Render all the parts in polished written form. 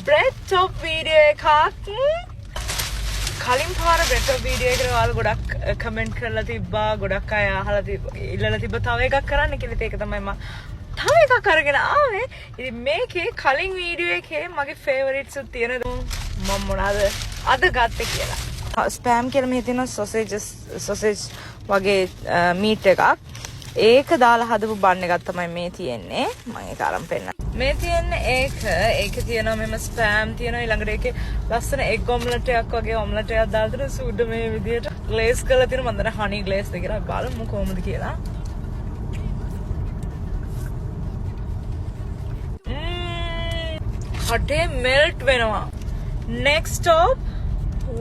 bread top video එකක් කලින් පාර bread top video එකට ඔයාලා ගොඩක් කමෙන්ට් කරලා තිබ්බා ගොඩක් අය අහලා ඉල්ලලා තිබ්බා තව එකක් කරන්න කියලා ඒක තමයි මම තව එකක් අරගෙන ආවේ ඉතින් මේකේ කලින් වීඩියෝ එකේ මගේ ෆේවරිට්ස් තියෙන මම මොනවාද අද ගත්තේ කියලා ස්පෑම් කියලා මෙහි තියෙන සොසේජ් වගේ මීට් එකක් ඒක දාලා හදපු බන් එකක් තමයි මේ තියෙන්නේ මම ඒක අරන් පෙන්නන්න මේ තියෙන්නේ ඒක තියෙනවා මෙම ස්පෑම් තියෙනවා ඊළඟට ඒකේ ලස්සන එග් ඔම්ලට් එකක් වගේ ඔම්ලට් එකක් දාලා තියෙන සූඩ් මේ විදියට ග්ලේස් කරලා තියෙන මම දන්නේ හනි ග්ලේස් ද කියලා බලමු කොහොමද කියලා කටේ මෙල්ට් වෙනවා next stop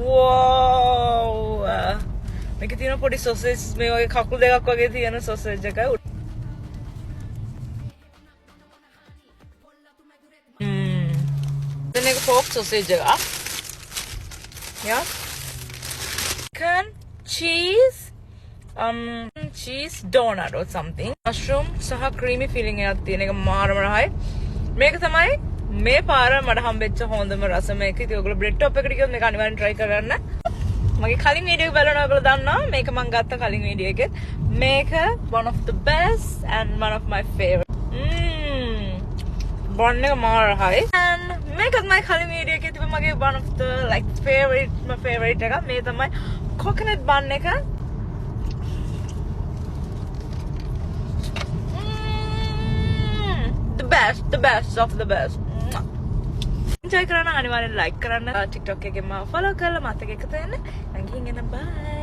wow මේක තියෙන පොඩි සොසේජ් මේ වගේ කකුල් දෙකක් වගේ තියෙන සොසේජ් එකයි then එක pork sausage එකක් yeah chicken cheese donut or something mushroom සහ creamy filling එකක් තියෙන එක මාරම රහයි මේක තමයි මේ පාර මට හම්බෙච්ච හොඳම රස මේක ඉතින් ඔයගොල්ලෝ bread top එකට ගියොත් මේක අනිවාර්යෙන් try කරන්න මගේ කලින් වීඩියෝ එක බලනවා ඔයගොල්ලෝ දන්නවා මේක මම ගත්ත කලින් වීඩියෝ එකෙත් මේක one of the best and one of my favorite බොන්න එක මාර හයි and මේකත් මගේ කලින් වීඩියෝ එකේ තිබ්බ මගේ one of the like my favorite එක මේ තමයි coconut bun එක the best of the best enjoy කරන්න අනිවාර්යෙන් like කරන්න TikTok එකේ මාව follow කරලා මාත් එක්ක එකතු වෙන්න. Thank you and bye.